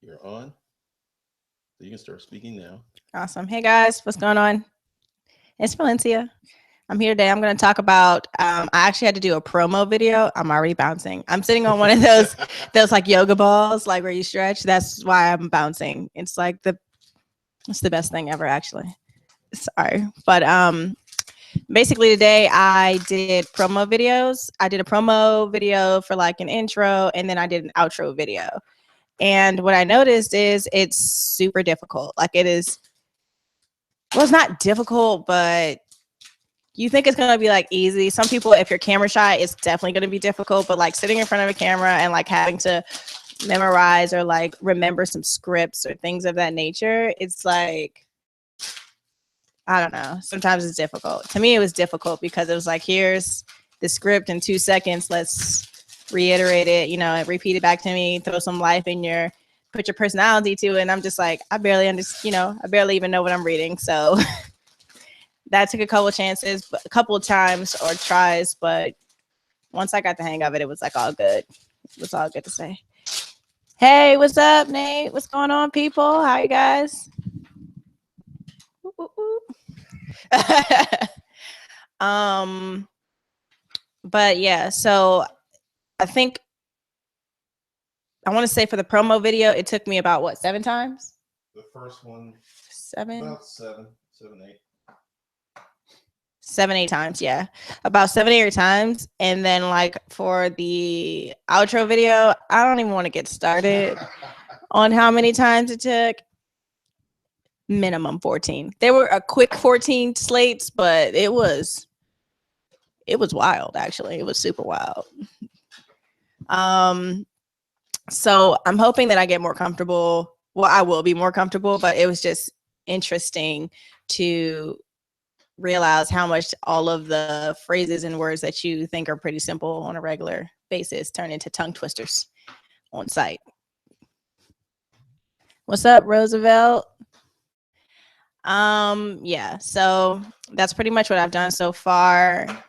You're on. So you can start speaking now. Awesome. Hey guys, what's going on? It's Valencia. I'm here today. I'm going to talk about. I actually had to do a promo video. I'm already bouncing. I'm sitting on one of those like yoga balls, like where you stretch. That's why I'm bouncing. It's the best thing ever, actually. Sorry, but basically today I did promo videos. I did a promo video for like an intro, and then I did an outro video. And what I noticed is it's super difficult. Like it is. Well, it's not difficult, but you think it's gonna be like easy. Some people, if you're camera shy, it's definitely gonna be difficult. But like sitting in front of a camera and like having to memorize or like remember some scripts or things of that nature, it's like I don't know. Sometimes it's difficult. To me, it was difficult because it was like, here's the script in 2 seconds. Let's reiterate it, and repeat it back to me. Throw some life in put your personality to it. And I'm just like, I barely understand, I barely even know what I'm reading. So that took a couple of chances, a couple of times or tries. But once I got the hang of it, it was like all good. It was all good to say. Hey, what's up, Nate? What's going on, people? How you guys? But yeah, so I think I want to say for the promo video, it took me about 7 times? The first one, 7? About 7, 8. 7, 8 times, yeah. About 7, 8 times. And then like for the outro video, I don't even want to get started on how many times it took. Minimum 14. They were a quick 14 slates, but it was wild, actually. It was super wild. So I'm hoping that I get more comfortable. Well, I will be more comfortable, but it was just interesting to realize how much all of the phrases and words that you think are pretty simple on a regular basis turn into tongue twisters on site. What's up, Roosevelt? Yeah, so that's pretty much what I've done so far.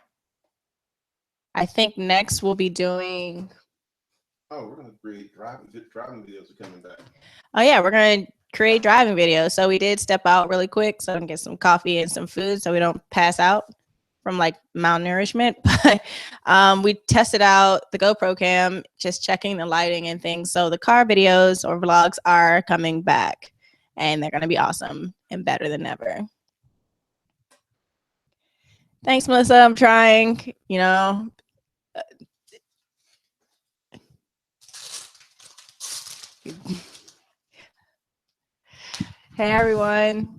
I think next we'll be doing. Oh, we're gonna create driving videos are coming back. Oh yeah, we're gonna create driving videos. So we did step out really quick so I can get some coffee and some food so we don't pass out from like malnourishment. But we tested out the GoPro cam, just checking the lighting and things. So the car videos or vlogs are coming back, and they're gonna be awesome and better than ever. Thanks, Melissa. I'm trying, Hey, everyone.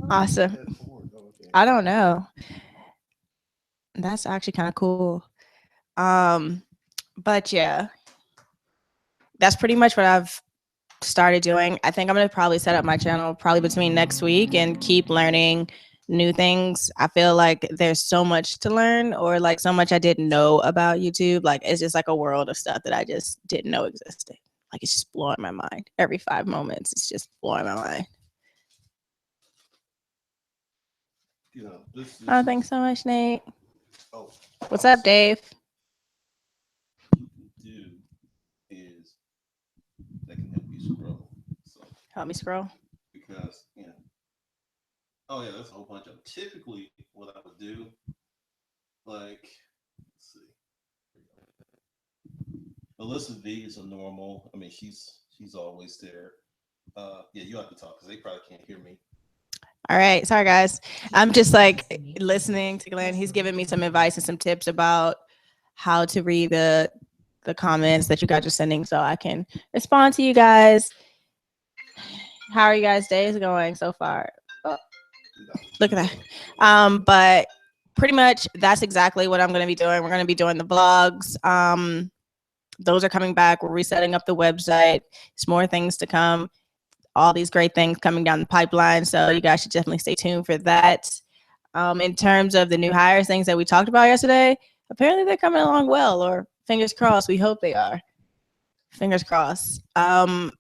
Awesome. I don't know. That's actually kind of cool. But yeah, that's pretty much what I've started doing. I think I'm going to probably set up my channel probably between next week and keep learning new things. I feel like there's so much to learn, or like so much I didn't know about YouTube. Like it's just like a world of stuff that I just didn't know existed. Like it's just blowing my mind. Every 5 moments, it's just blowing my mind. Oh, thanks so much, Nate. Oh, what's up, Dave? Do is that can help you scroll. So help me scroll because oh yeah, that's a whole bunch of them. Typically, what I would do, like, let's see, Alyssa V is a normal. I mean, she's always there. Yeah, you have to talk because they probably can't hear me. All right. Sorry, guys. I'm just like listening to Glenn. He's giving me some advice and some tips about how to read the comments that you guys are sending so I can respond to you guys. How are you guys' days going so far? Oh, look at that. But pretty much that's exactly what I'm going to be doing. We're going to be doing the vlogs. Those are coming back. We're resetting up the website. There's more things to come. All these great things coming down the pipeline. So you guys should definitely stay tuned for that. In terms of the new hires, things that we talked about yesterday, apparently they're coming along well, or fingers crossed. We hope they are. Fingers crossed. I'm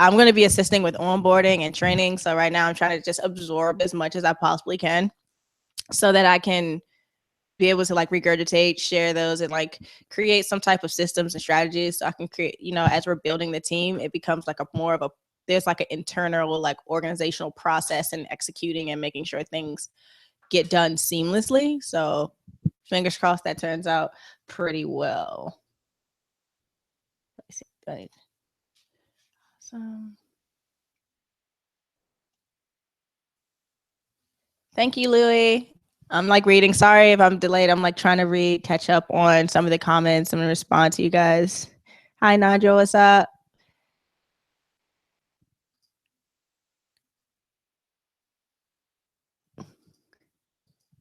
going to be assisting with onboarding and training. So right now I'm trying to just absorb as much as I possibly can so that I can be able to like regurgitate, share those, and like create some type of systems and strategies. So I can create, you know, as we're building the team, it becomes like a more of a, there's like an internal like organizational process and executing and making sure things get done seamlessly. So fingers crossed that turns out pretty well. Let me see. Right. Awesome. Thank you, Louie. I'm like reading. Sorry if I'm delayed. I'm like trying to read, catch up on some of the comments. I'm gonna respond to you guys. Hi, Nigel. What's up?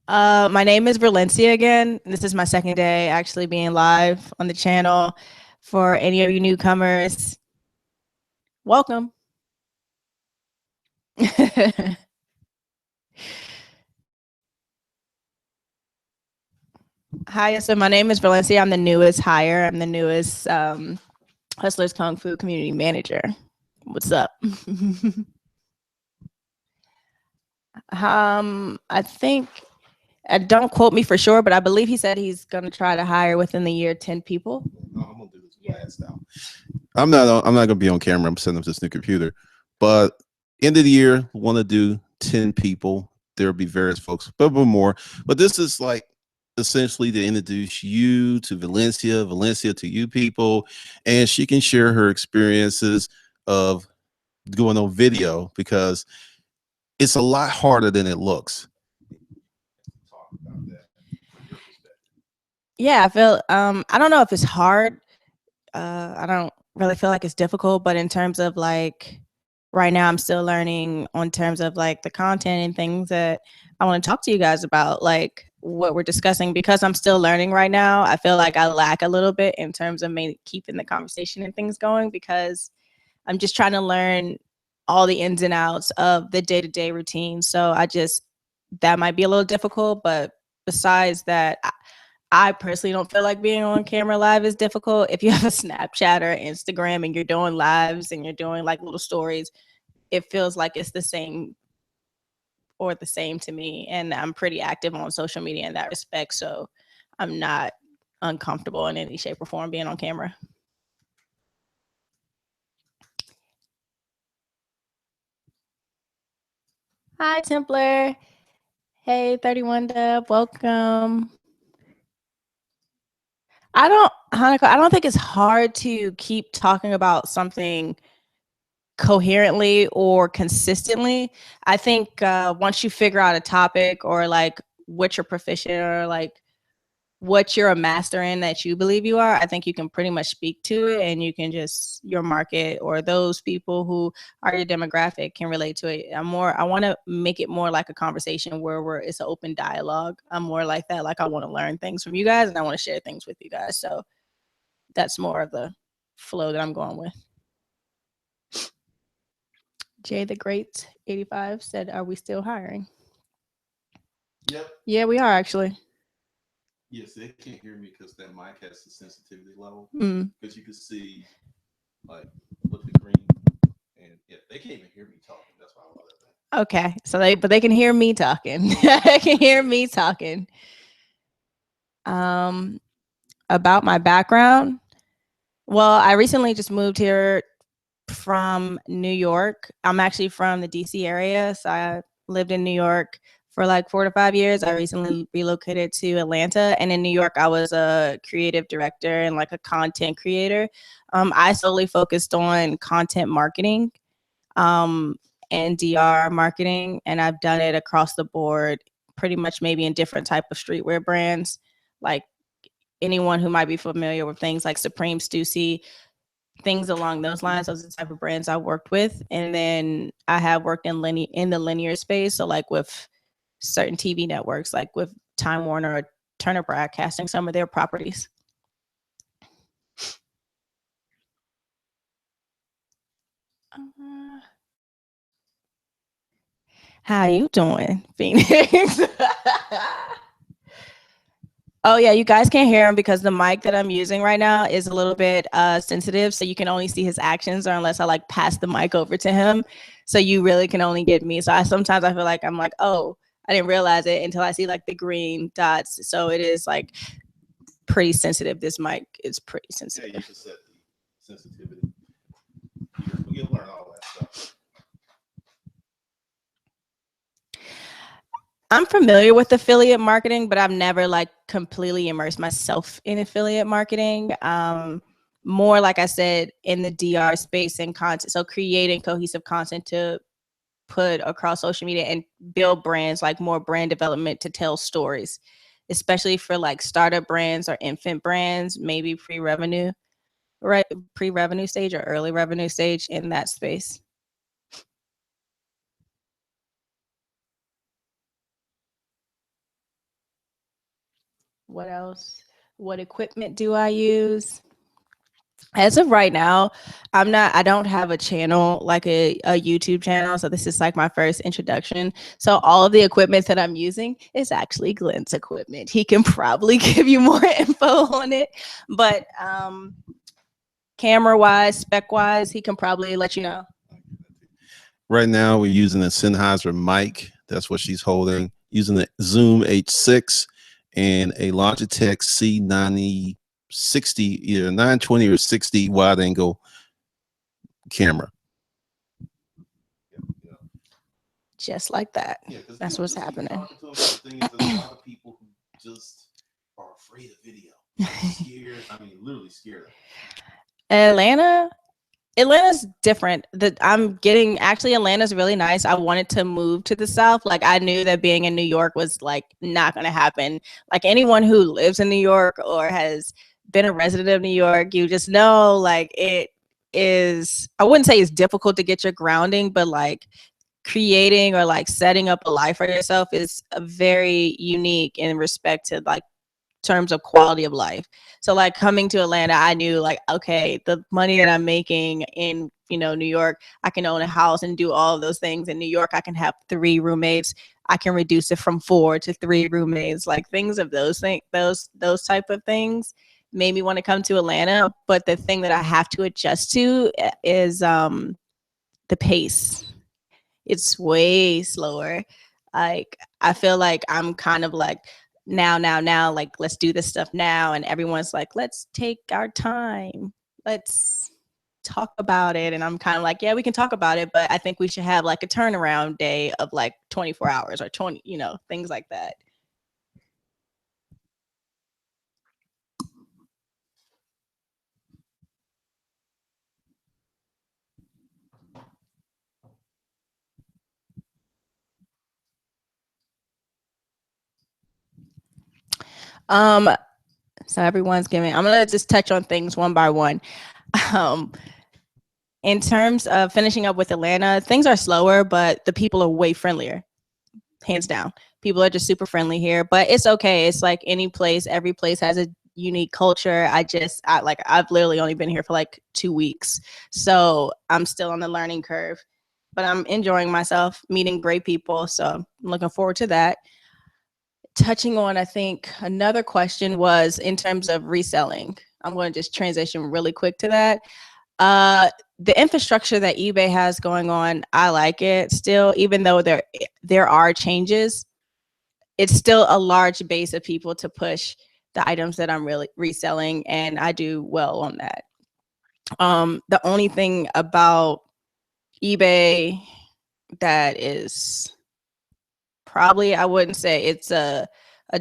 My name is Valencia again. This is my second day actually being live on the channel. For any of you newcomers, welcome. Hi, so my name is Valencia. I'm the newest hire. I'm the newest Hustlers Kung Fu community manager. What's up? I think, don't quote me for sure, but I believe he said he's going to try to hire within the year 10 people. Oh, I'm gonna do this last now. I'm not gonna be on camera. I'm setting up this new computer, but end of the year, want to do 10 people. There'll be various folks, but more. But this is like essentially to introduce you to Valencia, Valencia to you people, and she can share her experiences of going on video because it's a lot harder than it looks. Talk about that from your perspective. Yeah, I feel I don't know if it's hard. I don't really feel like it's difficult, but in terms of like right now I'm still learning on terms of like the content and things that I want to talk to you guys about, like what we're discussing, because I'm still learning right now. I feel like I lack a little bit in terms of maybe keeping the conversation and things going because I'm just trying to learn all the ins and outs of the day-to-day routine. So that might be a little difficult, but besides that, I personally don't feel like being on camera live is difficult. If you have a Snapchat or Instagram and you're doing lives and you're doing like little stories, it feels like it's the same to me. And I'm pretty active on social media in that respect. So I'm not uncomfortable in any shape or form being on camera. Hi, Templar. Hey, 31 Dub, welcome. Hanukkah, I don't think it's hard to keep talking about something coherently or consistently. I think once you figure out a topic or like what you're proficient or like what you're a master in that you believe you are, I think you can pretty much speak to it and you can just, your market or those people who are your demographic can relate to it. I want to make it more like a conversation where it's an open dialogue. I'm more like that. Like I want to learn things from you guys and I want to share things with you guys. So that's more of the flow that I'm going with. Jay the Great 85 said, "Are we still hiring?" Yep. Yeah, we are actually. Yes, they can't hear me because that mic has the sensitivity level. Mm. Because you can see, like, look at green, and yeah, they can't even hear me talking. That's why I love that. Okay, so they can hear me talking. They can hear me talking. About my background. Well, I recently just moved here from New York. I'm actually from the DC area, so I lived in New York for like 4 to 5 years. I recently relocated to Atlanta, and in New York, I was a creative director and like a content creator. I solely focused on content marketing and DR marketing, and I've done it across the board, pretty much maybe in different type of streetwear brands, like anyone who might be familiar with things like Supreme, Stussy, things along those lines. Those are the type of brands I worked with. And then I have worked in the linear space. So like with certain TV networks, like with Time Warner or Turner Broadcasting, some of their properties. How you doing, Phoenix? Oh yeah, you guys can't hear him because the mic that I'm using right now is a little bit sensitive, so you can only see his actions or unless I like pass the mic over to him. So you really can only get me. So sometimes I feel like I'm like, oh, I didn't realize it until I see like the green dots. So it is like pretty sensitive. This mic is pretty Yeah, sensitive. you can set the sensitivity. You'll learn all that stuff. I'm familiar with affiliate marketing, but I've never like completely immersed myself in affiliate marketing. More like I said, in the DR space and content. So creating cohesive content to put across social media and build brands, like more brand development to tell stories, especially for like startup brands or infant brands, maybe pre-revenue, right? Pre-revenue stage or early revenue stage in that space. What else? What equipment do I use? As of right now, I don't have a channel, like a YouTube channel. So this is like my first introduction. So all of the equipment that I'm using is actually Glenn's equipment. He can probably give you more info on it, but camera wise, spec wise, he can probably let you know. Right now, we're using a Sennheiser mic. That's what she's holding. Using the Zoom H6 and a Logitech C90 60, either 920 or 60 wide angle camera. Just like that. Yeah, that's what's happening. The thing is, there's a lot of people who just are afraid of video. Scared. I mean, literally scared. Atlanta's different. Atlanta's really nice. I wanted to move to the South. Like I knew that being in New York was like not going to happen. Like anyone who lives in New York or has been a resident of New York, you just know like it is, I wouldn't say it's difficult to get your grounding, but like creating or like setting up a life for yourself is a very unique in respect to like terms of quality of life. So like coming to Atlanta, I knew like, okay, the money that I'm making in, New York, I can own a house and do all of those things. In New York, I can have 3 roommates. I can reduce it from 4 to 3 roommates, like things of those type of things made me want to come to Atlanta. But the thing that I have to adjust to is the pace. It's way slower. Like I feel like I'm kind of like now, like let's do this stuff now, and everyone's like, let's take our time, let's talk about it, and I'm kind of like, yeah, we can talk about it, but I think we should have like a turnaround day of like 24 hours or 20, things like that. So everyone's giving, I'm gonna just touch on things one by one. In terms of finishing up with Atlanta, things are slower, but the people are way friendlier, hands down. People are just super friendly here, but it's okay. It's like any place, every place has a unique culture. I've literally only been here for like 2 weeks, so I'm still on the learning curve, but I'm enjoying myself, meeting great people, so I'm looking forward to that. Touching on, I think another question was in terms of reselling. I'm going to just transition really quick to that. The infrastructure that eBay has going on, I like it still, even though there are changes. It's still a large base of people to push the items that I'm really reselling, and I do well on that. The only thing about eBay that is probably, I wouldn't say it's a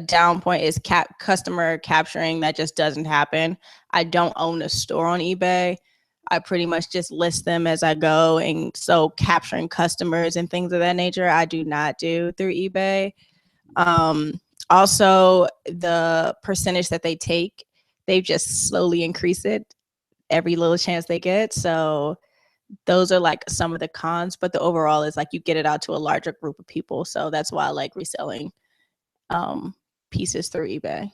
down point, is customer capturing. That just doesn't happen. I don't own a store on eBay. I pretty much just list them as I go, and so capturing customers and things of that nature, I do not do through eBay. Also, the percentage that they take, they've just slowly increased it every little chance they get. So those are like some of the cons, but the overall is like you get it out to a larger group of people. So that's why I like reselling pieces through eBay.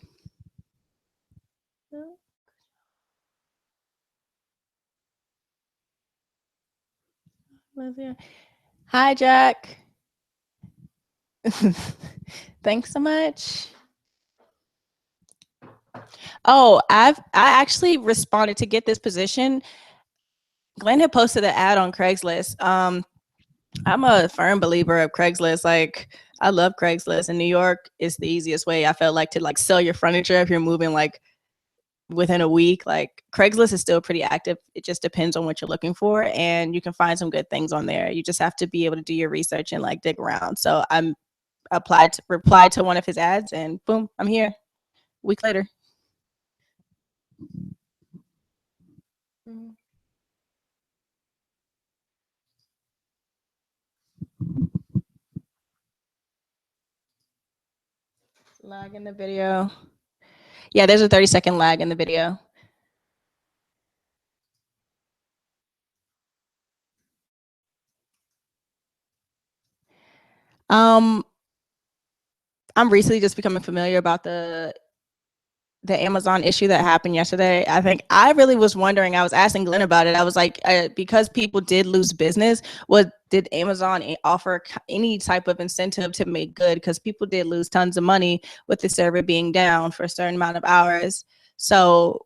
Hi, Jack. Thanks so much. Oh, I actually responded to get this position. Glenn had posted an ad on Craigslist. I'm a firm believer of Craigslist. Like, I love Craigslist. In New York, it's the easiest way I felt like to like sell your furniture if you're moving like within a week. Like Craigslist is still pretty active. It just depends on what you're looking for, and you can find some good things on there. You just have to be able to do your research and like dig around. So I'm replied to one of his ads, and boom, I'm here. A week later. Lag in the video. Yeah, there's a 30-second lag in the video. I'm recently just becoming familiar about the Amazon issue that happened yesterday. I think I really was wondering, I was asking Glenn about it. I was like, because people did lose business, did Amazon offer any type of incentive to make good? Because people did lose tons of money with the server being down for a certain amount of hours. So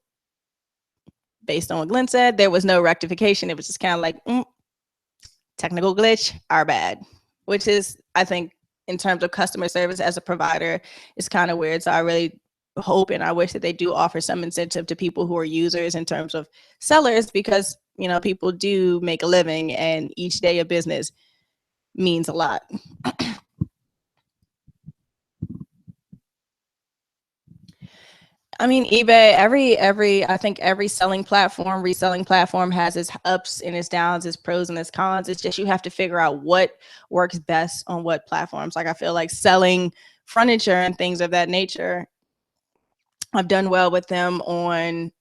based on what Glenn said, there was no rectification. It was just kind of like, technical glitch, our bad, which is, I think, in terms of customer service as a provider, is kind of weird. So I really hope and I wish that they do offer some incentive to people who are users in terms of sellers, because people do make a living and each day of business means a lot. I mean, eBay, I think every reselling platform has its ups and its downs, its pros and its cons. It's just you have to figure out what works best on what platforms. Like I feel like selling furniture and things of that nature, I've done well with them on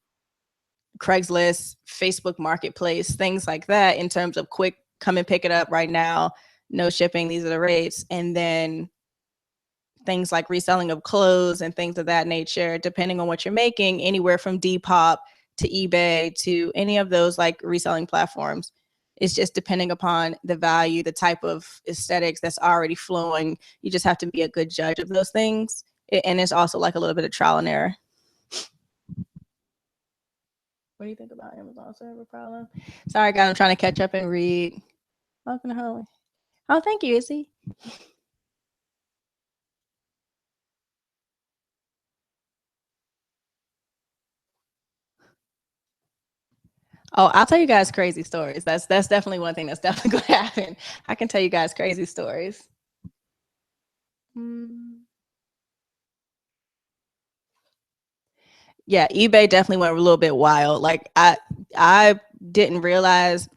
Craigslist, Facebook Marketplace, things like that, in terms of quick, come and pick it up right now, no shipping, these are the rates. And then things like reselling of clothes and things of that nature, depending on what you're making, anywhere from Depop to eBay to any of those like reselling platforms. It's just depending upon the value, the type of aesthetics that's already flowing. You just have to be a good judge of those things. And it's also like a little bit of trial and error. What do you think about Amazon server problem? Sorry, guys, I'm trying to catch up and read. Welcome to home. Oh, thank you, Izzy. Oh, I'll tell you guys crazy stories. That's definitely one thing that's definitely going to happen. I can tell you guys crazy stories. Yeah, eBay definitely went a little bit wild. Like I didn't realize.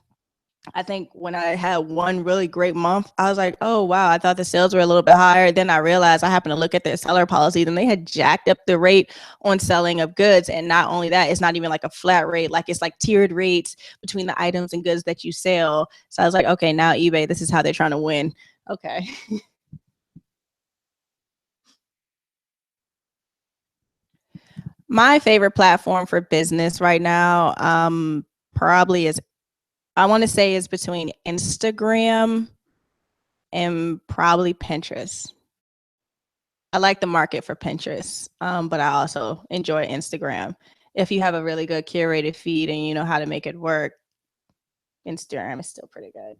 I think when I had one really great month, I was like, oh, wow, I thought the sales were a little bit higher. Then I realized I happened to look at their seller policies and they had jacked up the rate on selling of goods. And not only that, it's not even like a flat rate, like it's like tiered rates between the items and goods that you sell. So I was like, okay, now eBay, this is how they're trying to win. Okay. My favorite platform for business right now probably is, I want to say, is between Instagram and probably Pinterest. I like the market for Pinterest, but I also enjoy Instagram. If you have a really good curated feed and you know how to make it work, Instagram is still pretty good.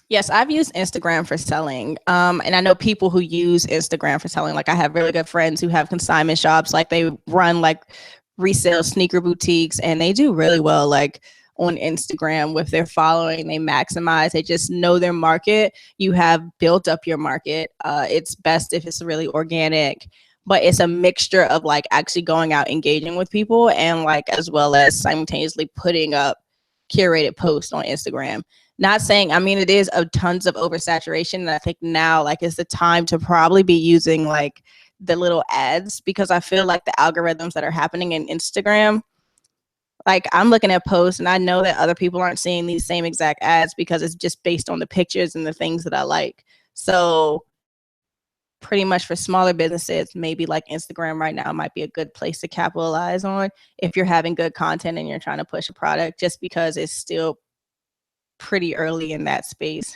Yes, I've used Instagram for selling. And I know people who use Instagram for selling. Like I have really good friends who have consignment shops. Like they run like resale sneaker boutiques and they do really well. Like on Instagram with their following, they maximize, they just know their market. You have built up your market. It's best if it's really organic, but it's a mixture of like actually going out, engaging with people, and like as well as simultaneously putting up curated posts on Instagram. Not saying, I mean, it is a tons of oversaturation. And I think now like is the time to probably be using like the little ads, because I feel like the algorithms that are happening in Instagram, like I'm looking at posts and I know that other people aren't seeing these same exact ads because it's just based on the pictures and the things that I like. So pretty much for smaller businesses, maybe like Instagram right now might be a good place to capitalize on if you're having good content and you're trying to push a product, just because it's still pretty early in that space.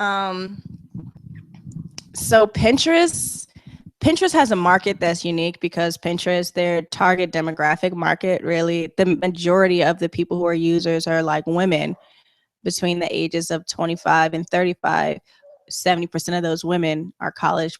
Um, so Pinterest has a market that's unique because Pinterest, their target demographic market, really, the majority of the people who are users are like women between the ages of 25 and 35. 70% of those women are college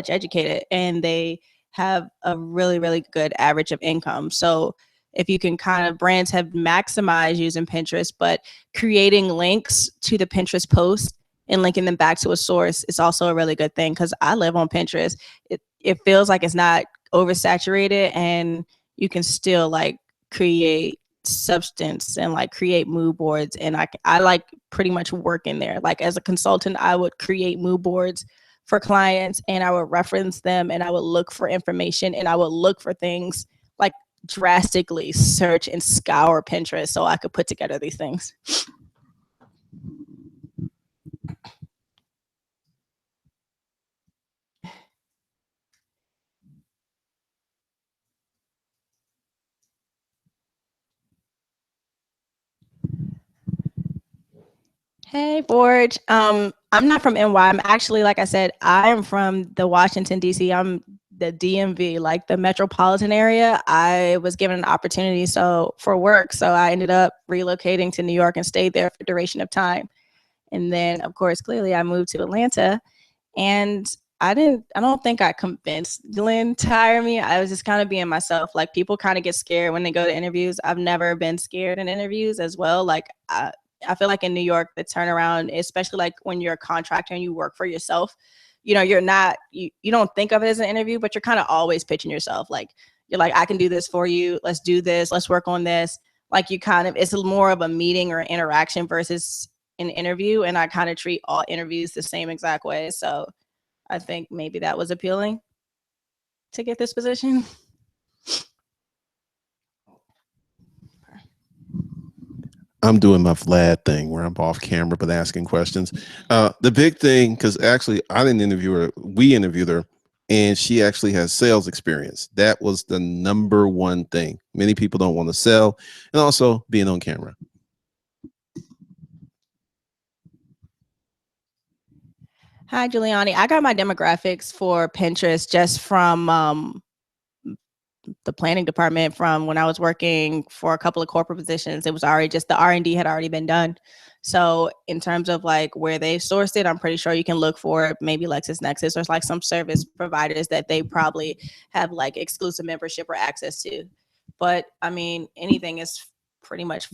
educated, and they have a really, really good average of income. So if you can kind of, brands have maximized using Pinterest, but creating links to the Pinterest post and linking them back to a source is also a really good thing, because I live on Pinterest. It feels like it's not oversaturated, and you can still like create substance and like create mood boards. And I like pretty much work in there. Like as a consultant, I would create mood boards for clients, and I would reference them, and I would look for information, and I would look for things, like drastically search and scour Pinterest so I could put together these things. Hey, Forge. I'm not from NY. I'm actually, like I said, I am from the Washington, D.C. I'm the DMV, like the metropolitan area. I was given an opportunity for work. So I ended up relocating to New York and stayed there for the duration of time. And then, of course, clearly I moved to Atlanta, and I don't think I convinced Lynn to hire me. I was just kind of being myself. Like, people kind of get scared when they go to interviews. I've never been scared in interviews as well. Like, I feel like in New York, the turnaround, especially like when you're a contractor and you work for yourself, you're not, you don't think of it as an interview, but you're kind of always pitching yourself. Like, you're like, I can do this for you. Let's do this. Let's work on this. Like, it's more of a meeting or interaction versus an interview. And I kind of treat all interviews the same exact way. So I think maybe that was appealing to get this position. I'm doing my Vlad thing where I'm off camera but asking questions. The big thing, because actually I didn't interview her, we interviewed her, and she actually has sales experience. That was the number one thing. Many people don't want to sell, and also being on camera. Hi, Giuliani. I got my demographics for Pinterest just from the planning department from when I was working for a couple of corporate positions. It was already just the R&D had already been done. So in terms of like where they sourced it, I'm pretty sure you can look for maybe LexisNexis or like some service providers that they probably have like exclusive membership or access to. But I mean, anything is pretty much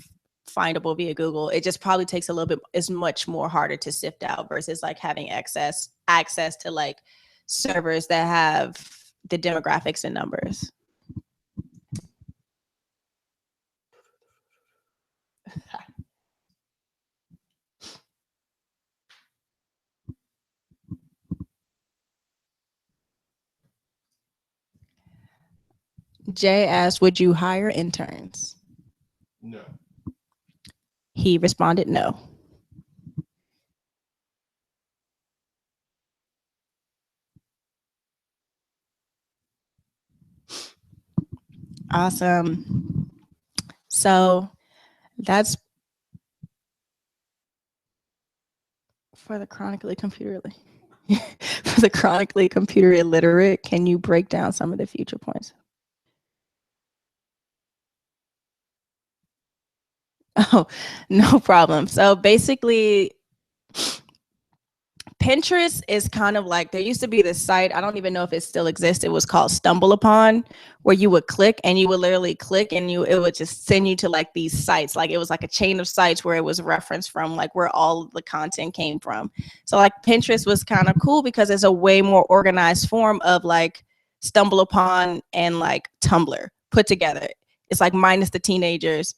findable via Google. It just probably takes a little bit, it's much more harder to sift out versus like having access to like servers that have the demographics and numbers. Jay asked, would you hire interns? No. He responded, no. Awesome. So that's for the chronically computer for the chronically computer illiterate. Can you break down some of the future points? Oh, no problem. So basically, Pinterest is kind of like, there used to be this site, I don't even know if it still exists. It was called Stumble Upon, where you would click and you would literally click and it would just send you to like these sites. Like it was like a chain of sites where it was referenced from like where all of the content came from. So like Pinterest was kind of cool because it's a way more organized form of like Stumble Upon and like Tumblr put together. It's like minus the teenagers.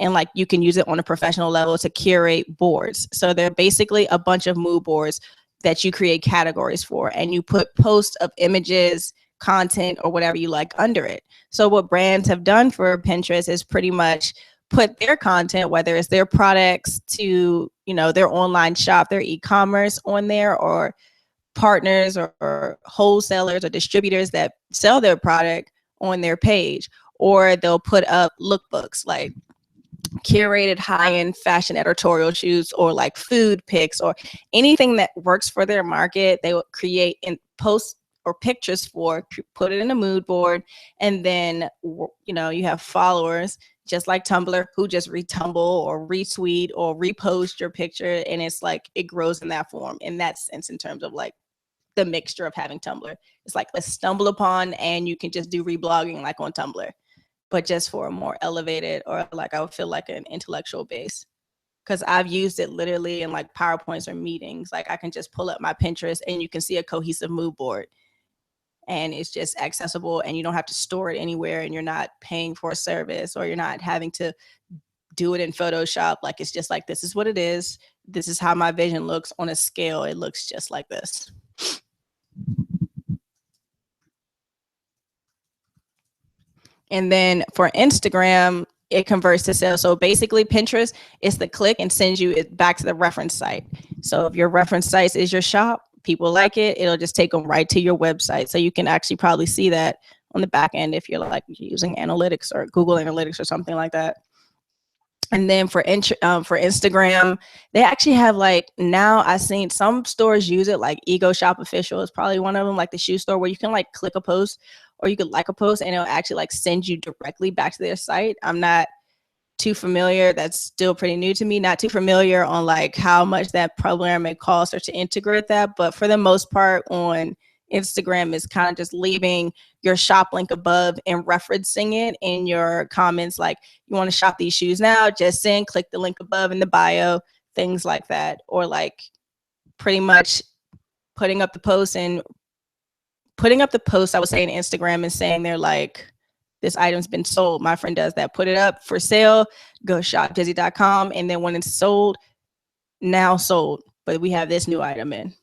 And like you can use it on a professional level to curate boards. So they're basically a bunch of mood boards that you create categories for, and you put posts of images, content, or whatever you like under it. So what brands have done for Pinterest is pretty much put their content, whether it's their products to, their online shop, their e-commerce on there, or partners or wholesalers or distributors that sell their product on their page, or they'll put up lookbooks like curated high-end fashion editorial shoots or like food pics or anything that works for their market. They will create and post or pictures for, put it in a mood board, and then you have followers just like Tumblr who just retumble or retweet or repost your picture, and it's like it grows in that form, in that sense, in terms of like the mixture of having Tumblr. It's like let's stumble upon, and you can just do reblogging like on Tumblr, but just for a more elevated, or like I would feel like an intellectual base. Because I've used it literally in like PowerPoints or meetings. Like I can just pull up my Pinterest and you can see a cohesive mood board, and it's just accessible, and you don't have to store it anywhere, and you're not paying for a service, or you're not having to do it in Photoshop. Like it's just like, this is what it is. This is how my vision looks on a scale. It looks just like this. And then for Instagram, it converts to sales. So basically Pinterest is the click and sends you it back to the reference site. So if your reference site is your shop, people like it, it'll just take them right to your website. So you can actually probably see that on the back end if you're like using analytics or Google Analytics or something like that. And then for Instagram, they actually have like, now I've seen some stores use it, like Ego Shop Official is probably one of them, like the shoe store, where you can like click a post or you could like a post and it'll actually like send you directly back to their site. I'm not too familiar. That's still pretty new to me. Not too familiar on like how much that program may cost or to integrate that. But for the most part on Instagram is kind of just leaving your shop link above and referencing it in your comments. Like, you want to shop these shoes now, just click the link above in the bio, things like that. Or like pretty much putting up the post, I would say, in Instagram and saying they're like, this item's been sold. My friend does that. Put it up for sale, go shopjizzy.com, and then when it's sold, now sold, but we have this new item in.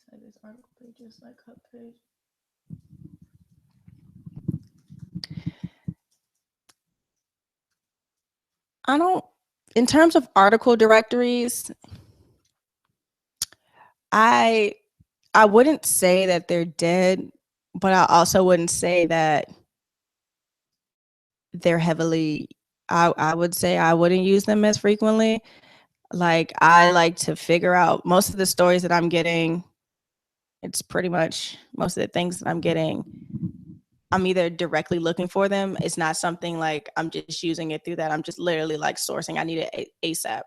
So this article page is like hub page. In terms of article directories, I wouldn't say that they're dead, but I also wouldn't say that they're heavily, I would say I wouldn't use them as frequently. Like, I like to figure out most of the stories that I'm getting. It's pretty much most of the things that I'm getting, I'm either directly looking for them. It's not something like I'm just using it through that. I'm just literally like sourcing. I need it ASAP.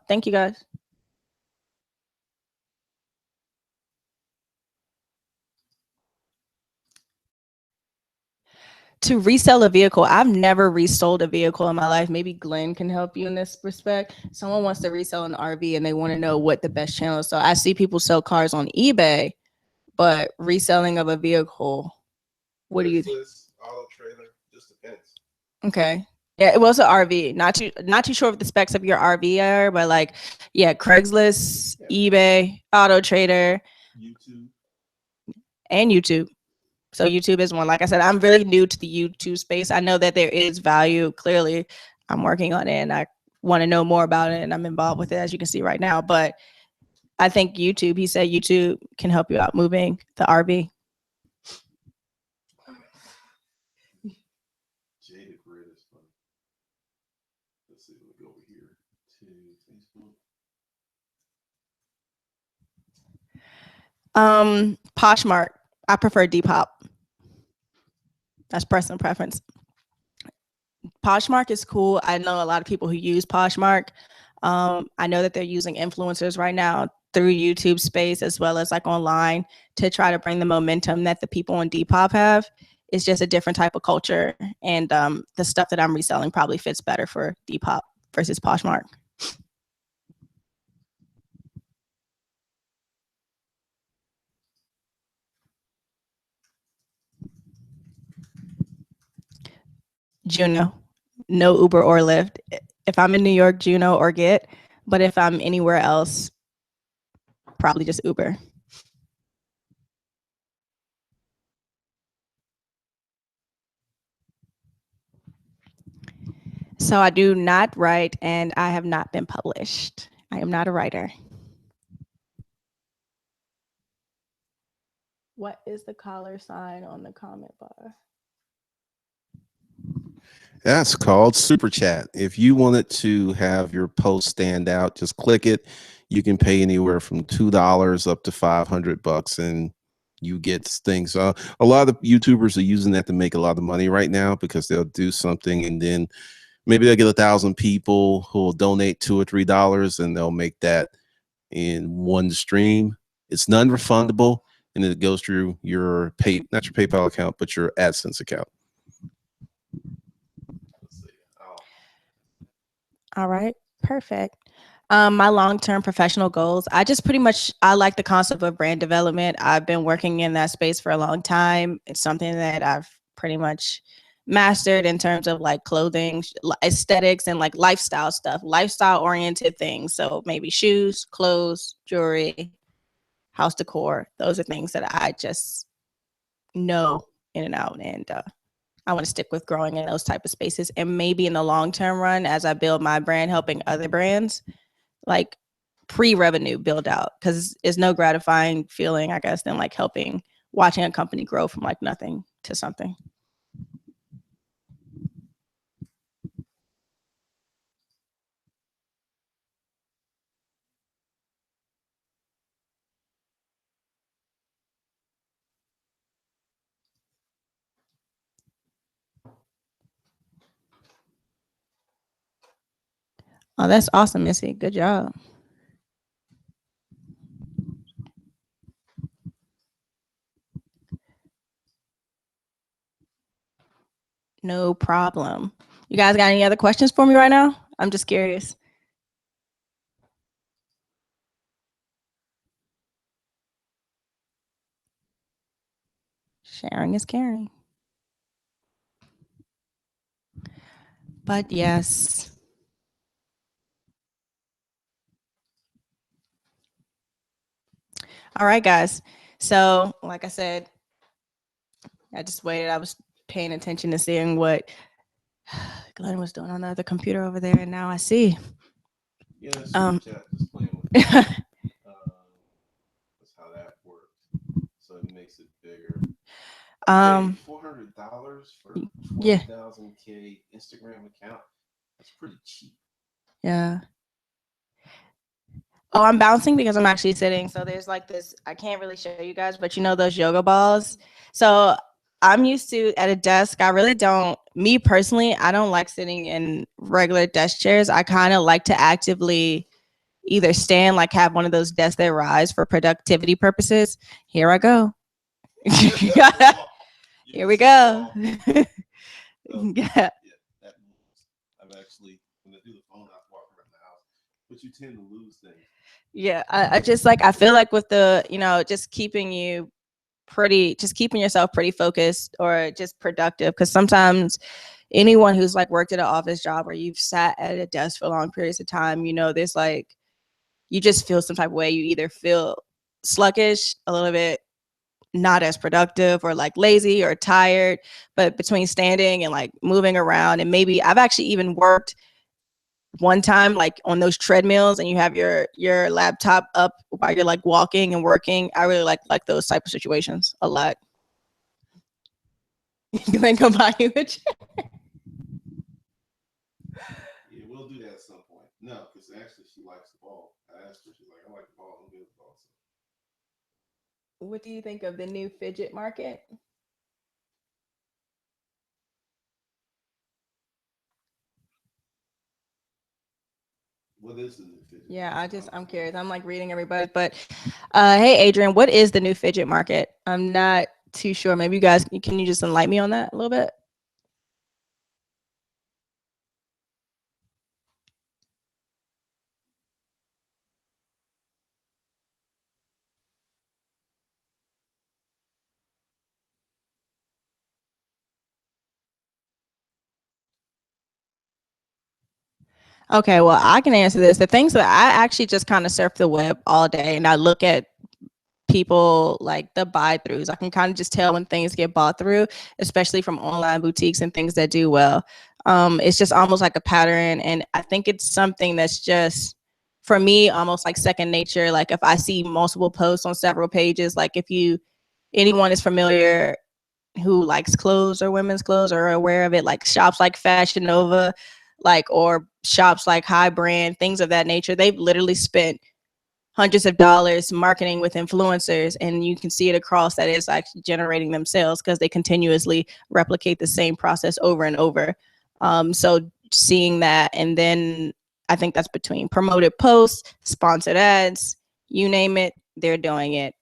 Thank you guys. To resell a vehicle, I've never resold a vehicle in my life. Maybe Glenn can help you in this respect. Someone wants to resell an RV and they want to know what the best channel is. So I see people sell cars on eBay, but reselling of a vehicle, what do you think? Auto trailer, just depends. Okay. Yeah, it was an RV. Not too sure what the specs of your RV are, but like, yeah, Craigslist, eBay, Auto Trader, YouTube, and YouTube. So YouTube is one. Like I said, I'm really new to the YouTube space. I know that there is value. Clearly, I'm working on it, and I want to know more about it, and I'm involved with it, as you can see right now. But I think YouTube, he said YouTube can help you out moving the RV. Jaded Red is fun. Let's see, let me go over here to Facebook. Poshmark. I prefer Depop. That's personal preference. Poshmark is cool. I know a lot of people who use Poshmark. I know that they're using influencers right now through YouTube space as well as like online to try to bring the momentum that the people on Depop have. It's just a different type of culture, and the stuff that I'm reselling probably fits better for Depop versus Poshmark. Juno, no Uber or Lyft. If I'm in New York, Juno or Get, but if I'm anywhere else, probably just Uber. So I do not write, and I have not been published. I am not a writer. What is the $sign on the comment bar? That's called Super Chat. If you wanted to have your post stand out, just click it. You can pay anywhere from $2 up to $500, and you get things. A lot of YouTubers are using that to make a lot of money right now because they'll do something and then maybe they'll get 1,000 people who will donate $2 or $3, and they'll make that in one stream. It's non-refundable, and it goes through your not your PayPal account, but your AdSense account. All right, perfect. My long-term professional goals, I like the concept of brand development. I've been working in that space for a long time. It's something that I've pretty much mastered in terms of like clothing, aesthetics, and like lifestyle stuff, lifestyle oriented things. So maybe shoes, clothes, jewelry, house decor. Those are things that I just know in and out. And I want to stick with growing in those type of spaces. And maybe in the long-term run, as I build my brand, helping other brands, like pre-revenue build out, because it's no gratifying feeling, I guess, than like watching a company grow from like nothing to something. Oh, that's awesome, Missy. Good job. No problem. You guys got any other questions for me right now? I'm just curious. Sharing is caring. But yes. All right, guys. So, like I said, I just waited. I was paying attention to seeing what Glenn was doing on the other computer over there, and now I see. Yeah, Super Chat just playing with that's how that works. So it makes it bigger. $400 for 20,000 K Instagram account. That's pretty cheap. Yeah. Oh, I'm bouncing because I'm actually sitting. So there's like this, I can't really show you guys, but you know those yoga balls. So I'm used to at a desk. I really don't, me personally, I don't like sitting in regular desk chairs. I kind of like to actively either stand, like have one of those desks that rise for productivity purposes. Here I go. Here we go. Yeah. I've actually, when I do the phone, I walk around the house, but you tend to lose things. Yeah, I just like, I feel like with the, just keeping yourself pretty focused or just productive. Because sometimes anyone who's like worked at an office job or you've sat at a desk for long periods of time, there's like, you just feel some type of way. You either feel sluggish, a little bit not as productive, or like lazy or tired. But between standing and like moving around, and maybe I've actually even worked one time like on those treadmills and you have your laptop up while you're like walking and working. I really like those type of situations a lot. Glenn, come buy you a chair. Yeah, we'll do that at some point. No, because actually she likes the ball. I asked her, she's like, I like the ball. I'm good with the ball. So. What do you think of the new fidget market? What is the new fidget? Yeah, I'm curious. I'm like reading everybody, but hey, Adrian, what is the new fidget market? I'm not too sure. Maybe you guys, can you just enlighten me on that a little bit? Okay, well, I can answer this. The things that I actually just kind of surf the web all day and I look at people like the buy throughs. I can kind of just tell when things get bought through, especially from online boutiques and things that do well. It's just almost like a pattern. And I think it's something that's just, for me, almost like second nature. Like if I see multiple posts on several pages, like if anyone is familiar who likes clothes or women's clothes or aware of it, like shops like Fashion Nova, like, or shops like High Brand, things of that nature, they've literally spent hundreds of dollars marketing with influencers, and you can see it across that it's actually generating them sales because they continuously replicate the same process over and over. So seeing that, and then I think that's between promoted posts, sponsored ads, you name it, they're doing it.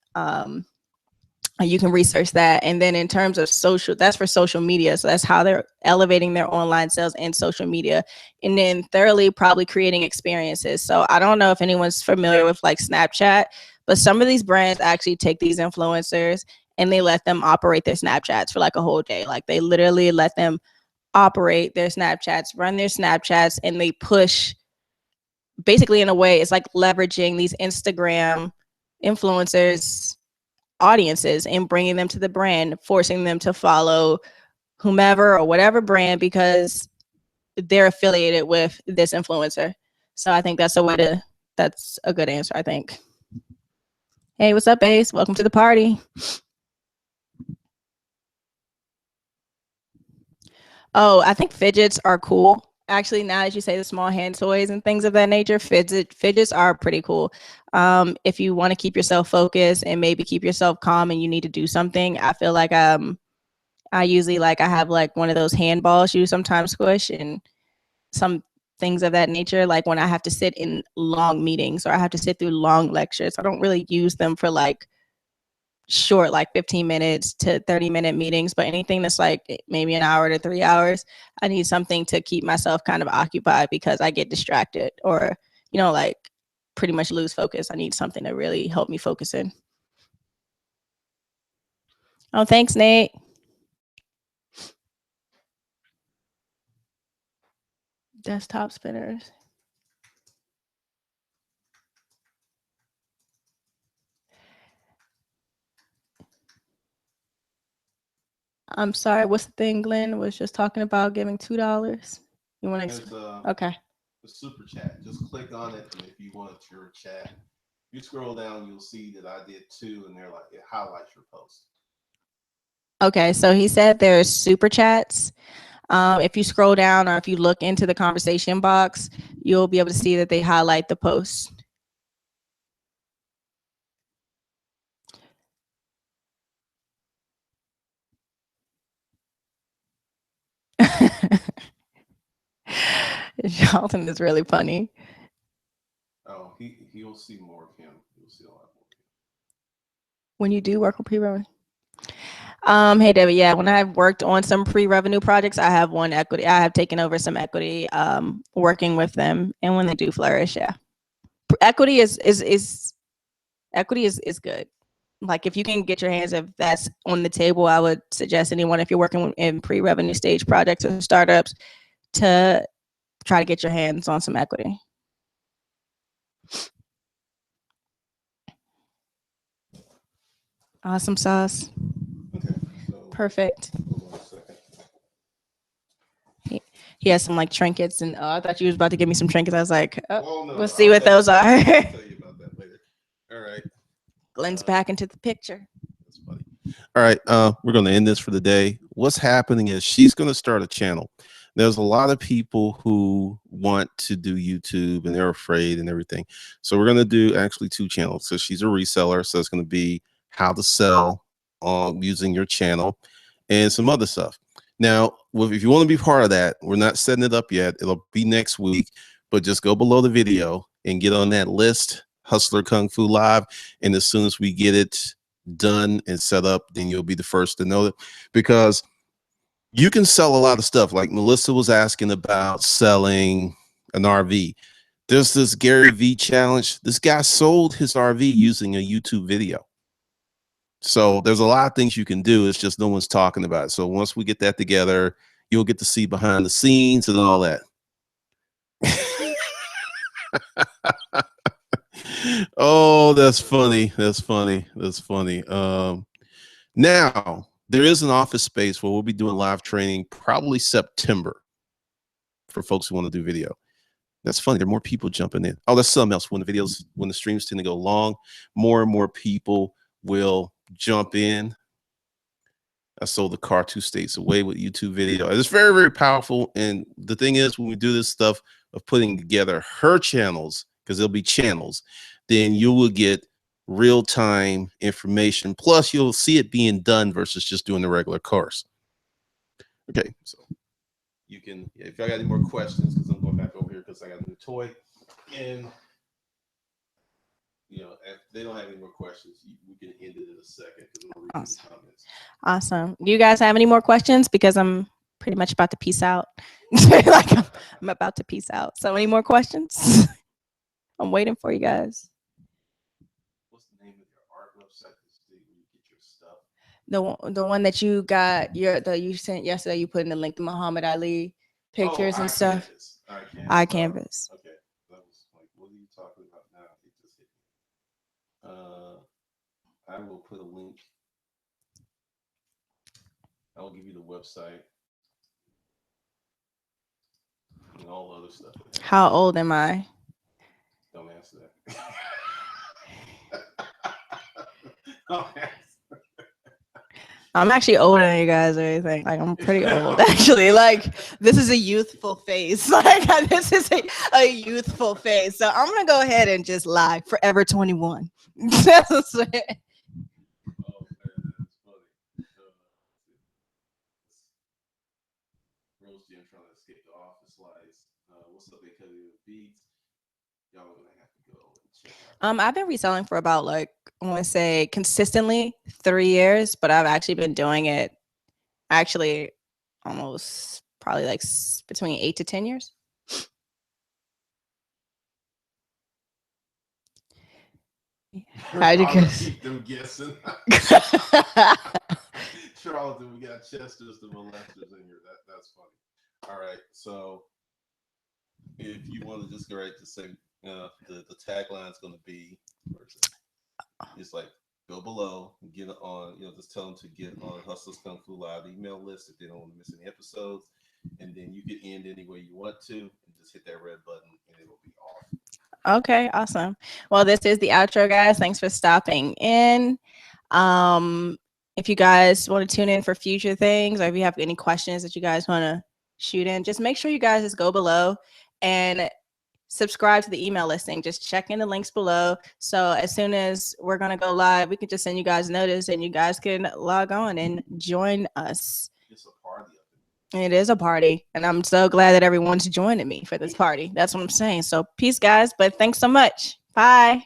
You can research that. And then in terms of social, that's for social media. So that's how they're elevating their online sales in social media. And then thirdly, probably creating experiences. So I don't know if anyone's familiar with like Snapchat, but some of these brands actually take these influencers and they let them operate their Snapchats for like a whole day. Like they literally let them operate their Snapchats, run their Snapchats, and they push, basically in a way, it's like leveraging these Instagram influencers audiences and bringing them to the brand, forcing them to follow whomever or whatever brand because they're affiliated with this influencer. So I think that's a good answer, I think. Hey, what's up, Ace? Welcome to the party. Oh, I think fidgets are cool. Actually, now that you say the small hand toys and things of that nature, fidgets are pretty cool. If you want to keep yourself focused and maybe keep yourself calm and you need to do something, I feel like I usually I have like one of those handballs you sometimes squish and some things of that nature. Like when I have to sit in long meetings or I have to sit through long lectures, I don't really use them for like short, like 15 minutes to 30-minute meetings, but anything that's like maybe an hour to 3 hours, I need something to keep myself kind of occupied because I get distracted or, like pretty much lose focus. I need something to really help me focus in. Oh, thanks, Nate. Desktop spinners. I'm sorry, what's the thing Glenn was just talking about giving $2? You want to okay. The super chat. Just click on it, and if you want your chat, you scroll down, you'll see that I did 2, and they're like, it highlights your post. Okay, so he said there's super chats. If you scroll down or if you look into the conversation box, you'll be able to see that they highlight the post. Jonathan is really funny. Oh, he'll see more of him. You'll see a lot more. When you do work with pre-revenue. Hey Debbie, yeah, when I've worked on some pre-revenue projects, I have taken over some equity, working with them, and when they do flourish, yeah, equity is good. Like if you can get your hands, if that's on the table, I would suggest anyone, if you're working in pre-revenue stage projects or startups, to try to get your hands on some equity. Awesome sauce. Okay, so Perfect. hold on a second. He has some like trinkets, and I thought you was about to give me some trinkets. I was like, No, we'll see what those are. I'll tell you about that later. All right. Glenn's back into the picture. That's funny. All right, we're going to end this for the day. What's happening is she's going to start a channel. There's a lot of people who want to do YouTube and they're afraid and everything. So we're going to do actually 2 channels. So she's a reseller. So it's going to be how to sell using your channel and some other stuff. Now, if you want to be part of that, we're not setting it up yet. It'll be next week, but just go below the video and get on that list, Hustler Kung Fu Live. And as soon as we get it done and set up, then you'll be the first to know it, because you can sell a lot of stuff. Like Melissa was asking about selling an RV. There's this Gary V challenge. This guy sold his RV using a YouTube video. So there's a lot of things you can do. It's just no one's talking about it. So once we get that together, you'll get to see behind the scenes and all that. Oh, that's funny. That's funny. That's funny. Now there is an office space where we'll be doing live training probably September for folks who want to do video. That's funny. There are more people jumping in. Oh, that's something else. When the streams tend to go long, more and more people will jump in. I sold the car 2 states away with YouTube video. It's very, very powerful. And the thing is, when we do this stuff of putting together her channels, because there'll be channels, then you will get real-time information. Plus, you'll see it being done versus just doing the regular course. Okay, so you can, if I got any more questions, because I'm going back over here because I got a new toy. And you know, if they don't have any more questions, we can end it in a second because I'm gonna read the comments. Awesome. Do you guys have any more questions? Because I'm pretty much about to peace out. Like I'm about to peace out. So any more questions? I'm waiting for you guys. What's the name of your art website where you get your stuff? The one that you got you sent yesterday, you put in the link to Muhammad Ali pictures and stuff. iCanvas. Okay. That was like, what are you talking about now? It just hit me. I will put a link. I will give you the website and all the other stuff. How old am I? Don't answer that. Don't answer. I'm actually older than you guys or anything. Like I'm pretty old actually. Like this is a youthful phase. Like this is a youthful phase. So I'm gonna go ahead and just lie. Forever 21. That's it. Rose Jim trying to escape the office lights. What's up, because of the beats? Y'all are gonna have to go and check out. I've been reselling for about like I want to say consistently 3 years, but I've actually been doing it actually almost probably like between 8 to 10 years. How'd you guess? Keep them guessing. Charlton, we got Chester's the molesters in here. That's funny. All right, so if you want to just go right to say the tagline is going to be, it's like go below, get on, just tell them to get on Hustlers Kung Fu Live email list if they don't want to miss any episodes, and then you can end any way you want to, and just hit that red button, and it will be off. Okay, awesome. Well, this is the outro, guys. Thanks for stopping in. If you guys want to tune in for future things, or if you have any questions that you guys want to shoot in, just make sure you guys just go below and subscribe to the email listing. Just check in the links below. So as soon as we're going to go live, we can just send you guys notice and you guys can log on and join us. It's a party. It is a party. And I'm so glad that everyone's joining me for this party. That's what I'm saying. So peace, guys. But thanks so much. Bye.